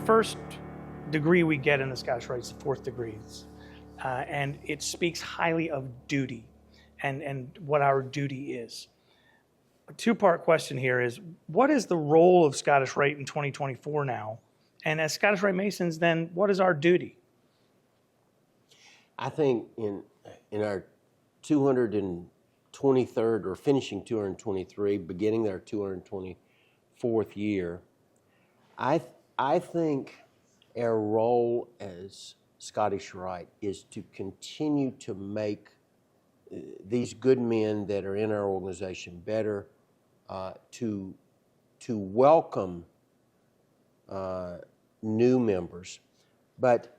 first degree we get in the Scottish Rite is the fourth degree, and it speaks highly of duty and what our duty is. A two-part question here is, what is the role of Scottish Rite in 2024 now? And as Scottish Rite Masons, then, what is our duty? I think in our 223rd, or finishing 223, beginning our 224th year, I think our role as Scottish Rite is to continue to make these good men that are in our organization better, to welcome new members, but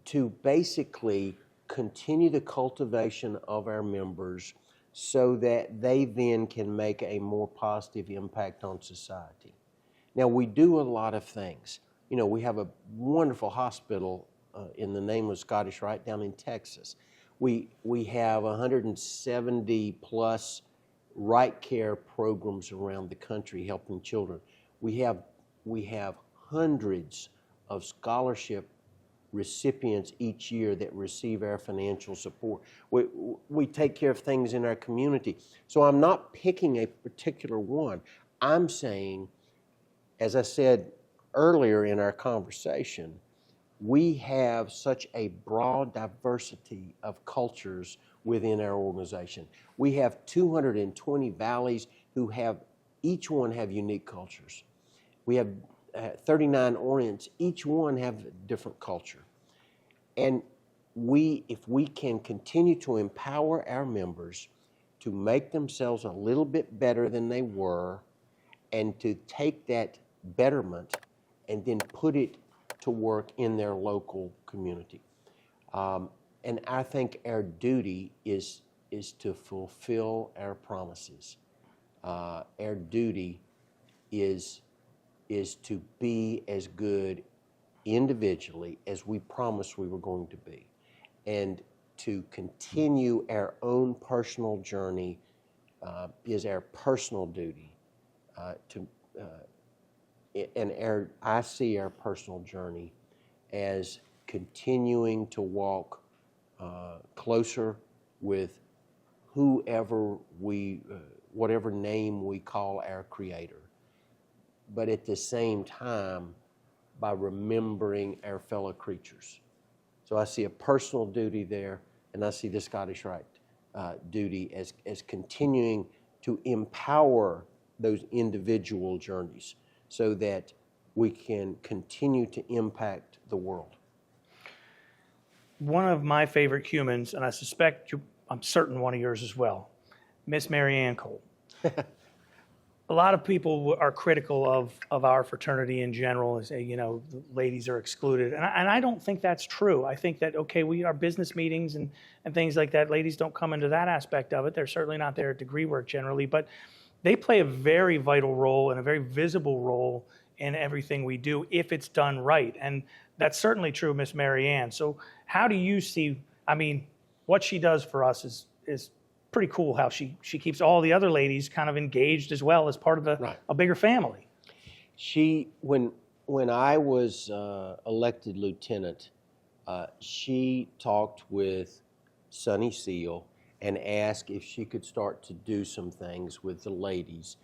to basically continue the cultivation of our members so that they then can make a more positive impact on society. Now, we do a lot of things. You know, we have a wonderful hospital in the name of Scottish Rite down in Texas. We have 170 plus right care programs around the country helping children. We have hundreds of scholarship recipients each year that receive our financial support. We take care of things in our community. So I'm not picking a particular one. I'm saying, as I said earlier in our conversation, we have such a broad diversity of cultures within our organization. We have 220 valleys who each one have unique cultures. We have 39 Orients, each one have a different culture. And if we can continue to empower our members to make themselves a little bit better than they were, and to take that betterment and then put it to work in their local community. And I think our duty is to fulfill our promises. Our duty is to be as good individually as we promised we were going to be, and to continue our own personal journey is our personal duty. I see our personal journey as continuing to walk closer with whatever name we call our Creator, but at the same time by remembering our fellow creatures. So I see a personal duty there, and I see the Scottish Rite duty as continuing to empower those individual journeys so that we can continue to impact the world. One of my favorite humans, and I suspect I'm certain one of yours as well, Miss Mary Ann Cole. A lot of people are critical of our fraternity in general and say, the ladies are excluded. And I don't think that's true. I think that, our business meetings and things like that, ladies don't come into that aspect of it. They're certainly not there at degree work generally, but they play a very vital role and a very visible role in everything we do if it's done right. And that's certainly true of Miss Mary Ann. So how do you see, what she does for us is pretty cool, how she keeps all the other ladies kind of engaged as well as part of a bigger family. When I was elected lieutenant, she talked with Sonny Seal and asked if she could start to do some things with the ladies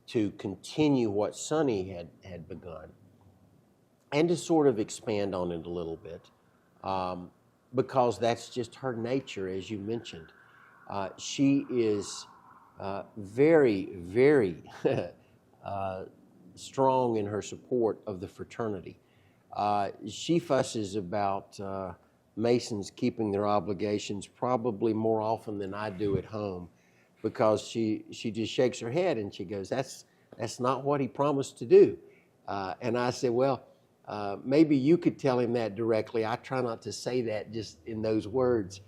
to continue what Sonny had begun, and to sort of expand on it a little bit, because that's just her nature, as you mentioned. She is very, very strong in her support of the fraternity. She fusses about Masons keeping their obligations probably more often than I do at home, because she just shakes her head and she goes, that's not what he promised to do. And I said, well, maybe you could tell him that directly. I try not to say that just in those words.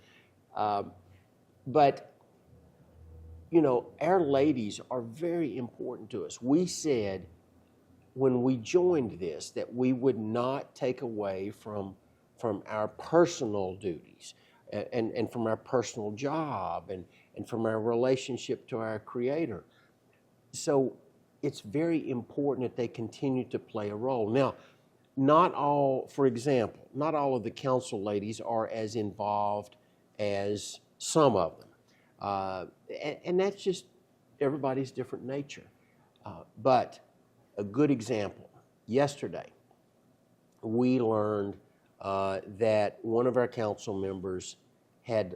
But, our ladies are very important to us. We said when we joined this that we would not take away from our personal duties and from our personal job and from our relationship to our Creator. So it's very important that they continue to play a role. Now, not all, for example, not all of the council ladies are as involved as some of them. And that's just everybody's different nature. But a good example, yesterday, we learned that one of our council members had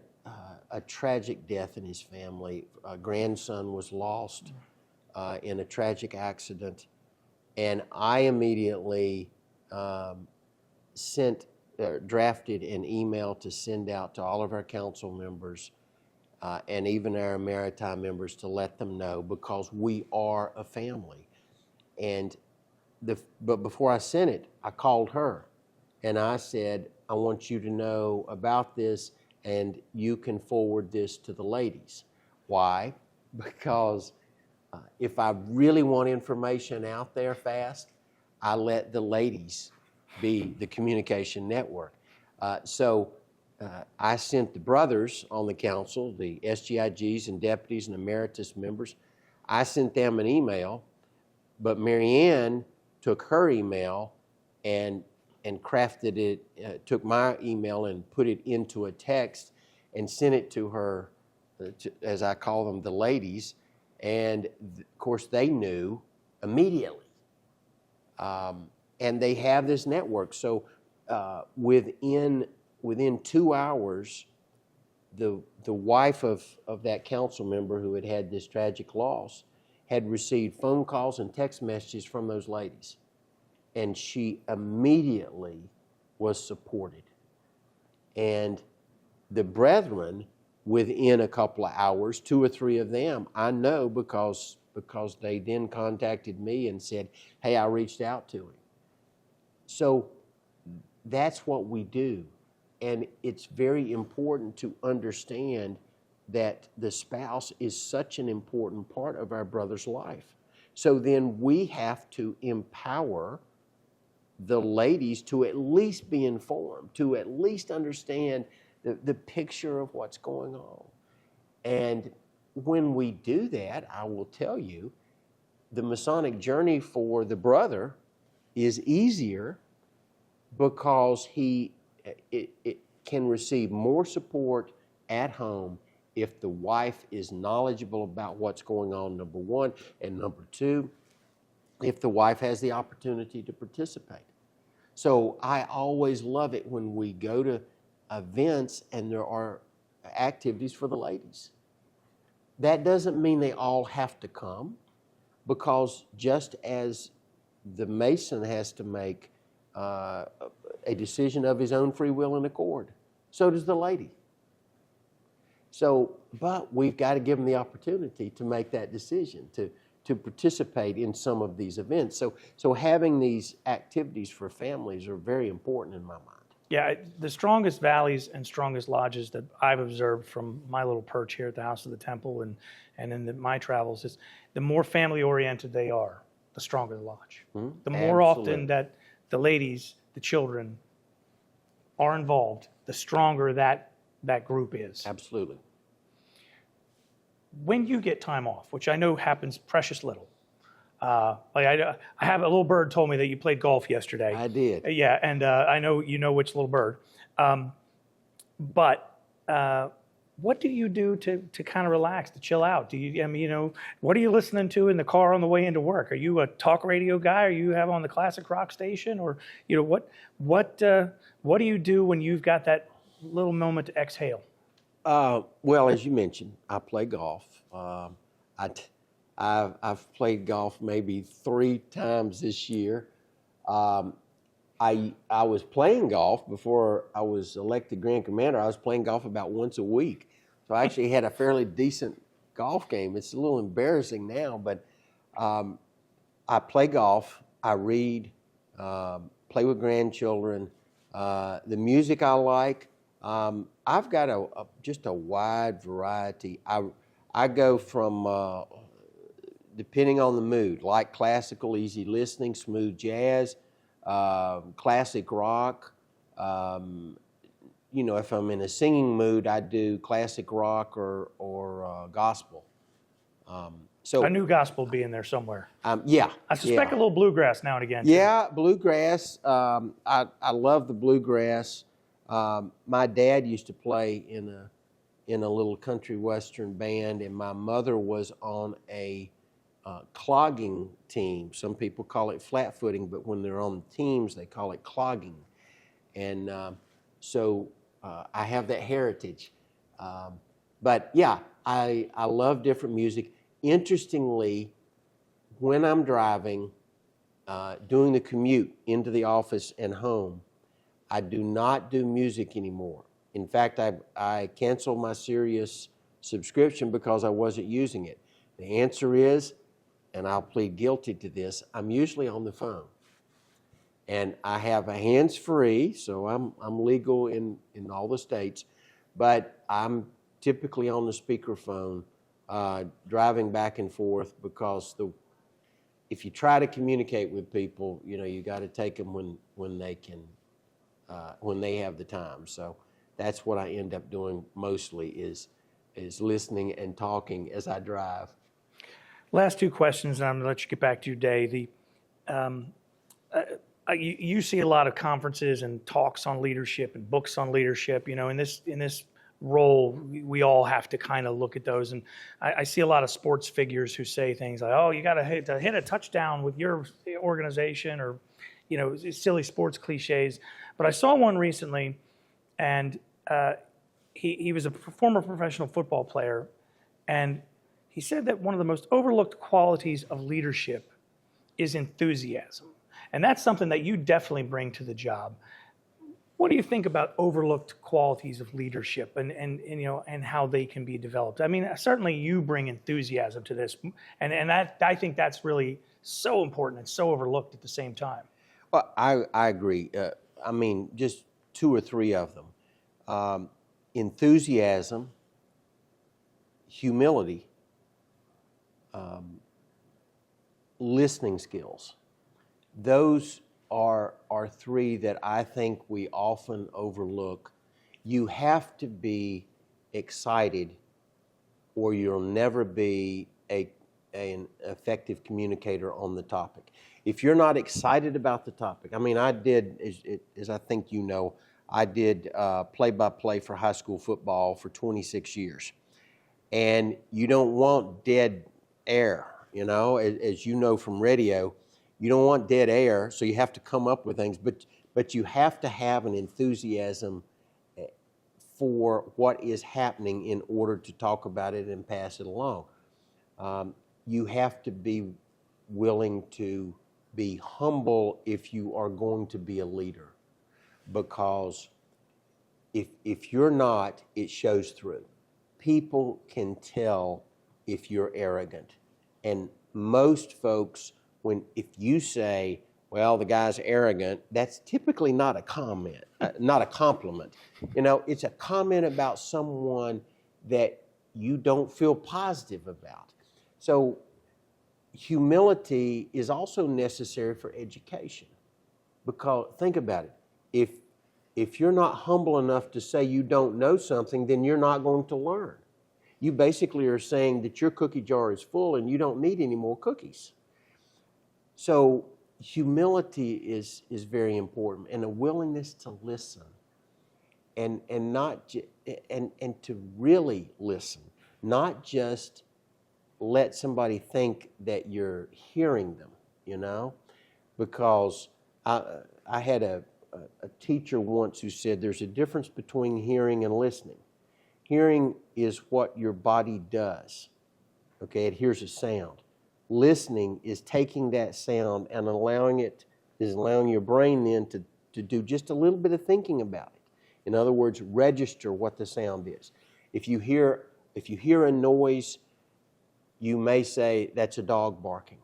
a tragic death in his family. A grandson was lost in a tragic accident, and I immediately drafted an email to send out to all of our council members and even our maritime members to let them know, because we are a family. And but before I sent it, I called her and I said, I want you to know about this, and you can forward this to the ladies. Why? Because if I really want information out there fast, I let the ladies be the communication network. So I sent the brothers on the council, the SGIGs and deputies and emeritus members, I sent them an email, but Marianne took her email and crafted it, took my email and put it into a text and sent it to her, as I call them, the ladies. And of course, they knew immediately. And they have this network. So within 2 hours, the wife of that council member who had this tragic loss had received phone calls and text messages from those ladies. And she immediately was supported. And the brethren, within a couple of hours, 2 or 3 of them, I know because they then contacted me and said, hey, I reached out to him. So that's what we do. And it's very important to understand that the spouse is such an important part of our brother's life. So then we have to empower the ladies to at least be informed, to at least understand the picture of what's going on. And when we do that, I will tell you, the Masonic journey for the brother is easier because it can receive more support at home if the wife is knowledgeable about what's going on, number one, and number two, if the wife has the opportunity to participate. So I always love it when we go to events and there are activities for the ladies. That doesn't mean they all have to come, because just as the Mason has to make a decision of his own free will and accord, so does the lady. So, but we've got to give them the opportunity to make that decision, to participate in some of these events. So having these activities for families are very important in my mind. Yeah, the strongest valleys and strongest lodges that I've observed from my little perch here at the House of the Temple and in my travels is the more family-oriented they are, the stronger the lodge. Mm-hmm. The more often that the ladies, the children, are involved, the stronger that group is. Absolutely. When you get time off, which I know happens precious little, like I have a little bird told me that you played golf yesterday. I did. Yeah, and I know you know which little bird. But what do you do to kind of relax, to chill out? Do you, I mean, you know, what are you listening to in the car on the way into work? Are you a talk radio guy? Or you have on the classic rock station, or you know what do you do when you've got that little moment to exhale? Well, as you mentioned, I play golf. I've played golf maybe 3 times this year. I was playing golf before I was elected Grand Commander. I was playing golf about once a week. So I actually had a fairly decent golf game. It's a little embarrassing now, but I play golf, I read, play with grandchildren. The music I like, I've got just a wide variety. I go from, depending on the mood, like classical, easy listening, smooth jazz, classic rock. You know, if I'm in a singing mood, I do classic rock or gospel. So I knew gospel would be in there somewhere. yeah. I suspect a little bluegrass now and again. Too. Yeah, bluegrass. I love the bluegrass. My dad used to play in a little country western band, and my mother was on a clogging team. Some people call it flat footing, but when they're on teams, they call it clogging. And so I have that heritage. But yeah, I love different music. Interestingly, when I'm driving, doing the commute into the office and home, I do not do music anymore. In fact, I canceled my Sirius subscription because I wasn't using it. The answer is, and I'll plead guilty to this, I'm usually on the phone. And I have a hands-free, so I'm legal in all the states, but I'm typically on the speakerphone driving back and forth because if you try to communicate with people, you got to take them when they can, when they have the time. So that's what I end up doing mostly is listening and talking as I drive. Last two questions, and I'm going to let you get back to your day. You see a lot of conferences and talks on leadership and books on leadership. In this role, we all have to kind of look at those. And I see a lot of sports figures who say things like, "Oh, you got to hit a touchdown with your organization," or silly sports cliches. But I saw one recently, and he was a former professional football player, and he said that one of the most overlooked qualities of leadership is enthusiasm. And that's something that you definitely bring to the job. What do you think about overlooked qualities of leadership and how they can be developed? I mean, certainly you bring enthusiasm to this, and that, I think that's really so important and so overlooked at the same time. Well, I agree. I mean, just two or three of them. Enthusiasm, humility, listening skills. Those are three that I think we often overlook. You have to be excited or you'll never be an effective communicator on the topic. If you're not excited about the topic, I mean, I did, as I think you know, I did play-by-play for high school football for 26 years. And you don't want dead air, as you know from radio. You don't want dead air, so you have to come up with things, but you have to have an enthusiasm for what is happening in order to talk about it and pass it along. You have to be willing to be humble if you are going to be a leader, because if you're not, it shows through. People can tell if you're arrogant, and most folks, if you say, well, the guy's arrogant, that's typically not a comment, not a compliment. It's a comment about someone that you don't feel positive about. So humility is also necessary for education, because think about it. If you're not humble enough to say you don't know something, then you're not going to learn. You basically are saying that your cookie jar is full and you don't need any more cookies. So humility is very important, and a willingness to listen, and to really listen, not just let somebody think that you're hearing them, because I had a teacher once who said there's a difference between hearing and listening. Hearing is what your body does. Okay, it hears a sound. Listening is taking that sound and allowing your brain then to do just a little bit of thinking about it. In other words, register what the sound is. If you hear a noise, you may say that's a dog barking.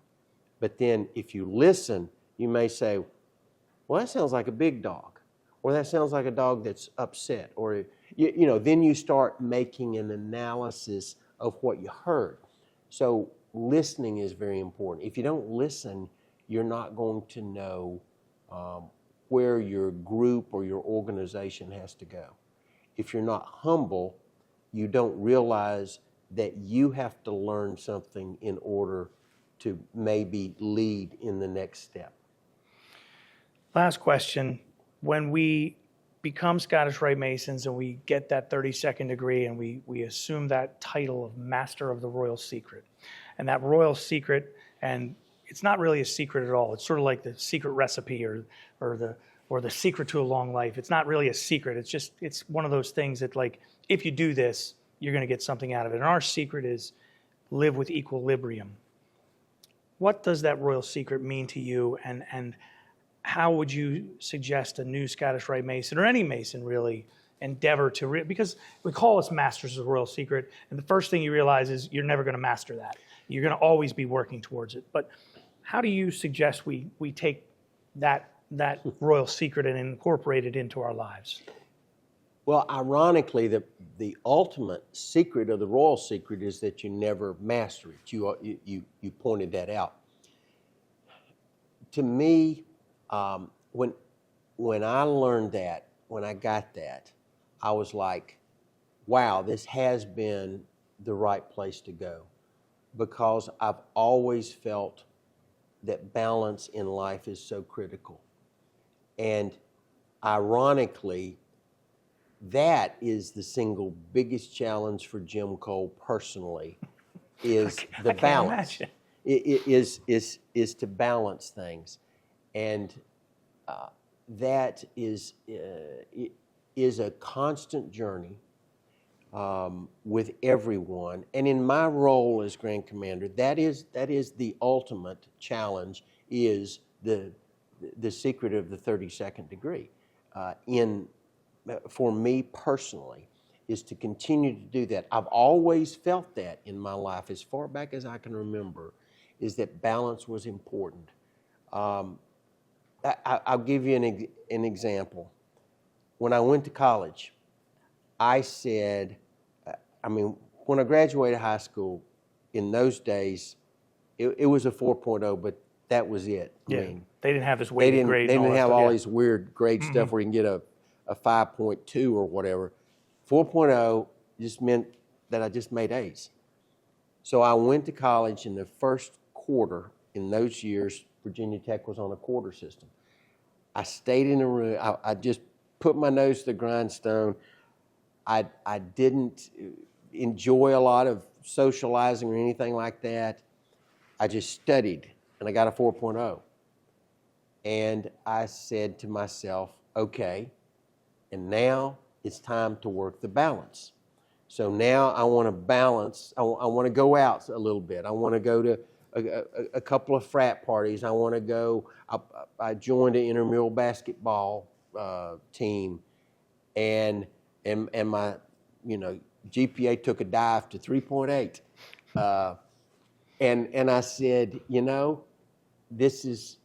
But then if you listen, you may say, well, that sounds like a big dog, or that sounds like a dog that's upset, or then you start making an analysis of what you heard. So listening is very important. If you don't listen, you're not going to know where your group or your organization has to go. If you're not humble, you don't realize that you have to learn something in order to maybe lead in the next step. Last question. When we become Scottish Rite Masons and we get that 32nd degree and we assume that title of Master of the Royal Secret, and that Royal Secret, and it's not really a secret at all. It's sort of like the secret recipe or the secret to a long life. It's not really a secret. It's one of those things that, like, if you do this, you're going to get something out of it. And our secret is live with equilibrium. What does that Royal Secret mean to you, and how would you suggest a new Scottish Rite Mason, or any Mason really, endeavor to, because we call us masters of the Royal Secret, and the first thing you realize is you're never going to master that. You're going to always be working towards it. But how do you suggest we take that Royal Secret and incorporate it into our lives? Well, ironically, the ultimate secret of the Royal Secret is that you never master it. You pointed that out. To me, when I learned that, when I got that, I was like, wow, this has been the right place to go, because I've always felt that balance in life is so critical. And ironically, that is the single biggest challenge for Jim Cole personally, is the balance. It is to balance things. And that is a constant journey with everyone. And in my role as Grand Commander, that is the ultimate challenge, is the secret of the 32nd degree. For me personally, is to continue to do that. I've always felt that in my life, as far back as I can remember, is that balance was important. I'll give you an example. When I went to college, I said, when I graduated high school, in those days, it was a 4.0, but that was it. Yeah, they didn't have this weighted grade. They didn't have all these weird grade stuff where you can get a 5.2 or whatever. 4.0 just meant that I just made A's. So I went to college in the first quarter. In those years, Virginia Tech was on a quarter system. I stayed in a room. I just put my nose to the grindstone. I didn't enjoy a lot of socializing or anything like that. I just studied, and I got a 4.0. And I said to myself, okay, and now it's time to work the balance. So now I want to balance. I want to go out a little bit. I want to go to a couple of frat parties. I want to go. I joined an intramural basketball team, and my GPA took a dive to 3.8. And I said, this is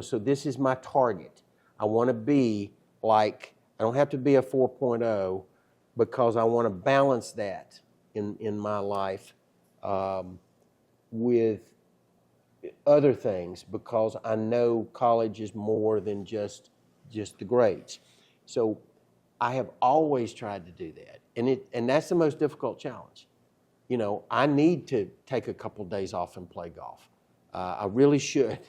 so this is my target. I want to be like, I don't have to be a 4.0, because I want to balance that in my life with other things, because I know college is more than just the grades. So I have always tried to do that, and that's the most difficult challenge. I need to take a couple of days off and play golf. I really should.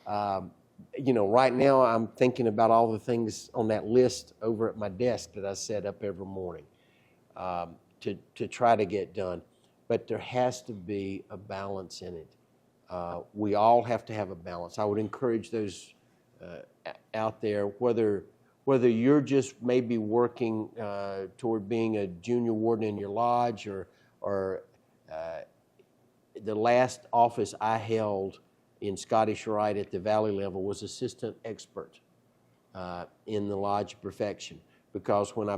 Right now I'm thinking about all the things on that list over at my desk that I set up every morning to try to get done. But there has to be a balance in it. We all have to have a balance. I would encourage those out there, whether you're just maybe working toward being a junior warden in your lodge, or the last office I held in Scottish Rite at the valley level was assistant expert in the Lodge of Perfection, because when I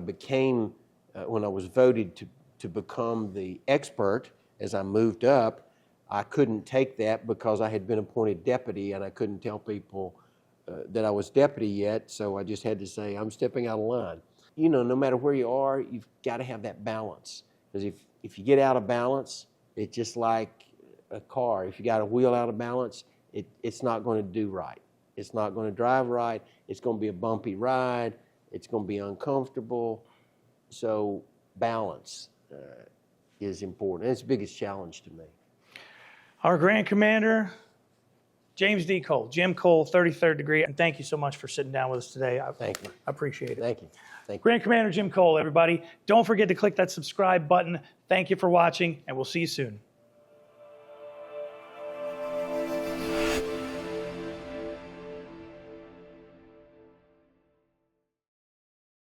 was voted to become the expert as I moved up, I couldn't take that because I had been appointed deputy, and I couldn't tell people that I was deputy yet, so I just had to say, I'm stepping out of line. No matter where you are, you've got to have that balance, because if you get out of balance, it's just like a car. If you got a wheel out of balance, it's not going to do right. It's not going to drive right. It's going to be a bumpy ride. It's going to be uncomfortable. So balance. is important. It's the biggest challenge to me. Our Grand Commander, James D. Cole, Jim Cole, 33rd degree, and thank you so much for sitting down with us today. Thank you. I appreciate it. Thank you. Thank you. Grand Commander Jim Cole, everybody. Don't forget to click that subscribe button. Thank you for watching, and we'll see you soon.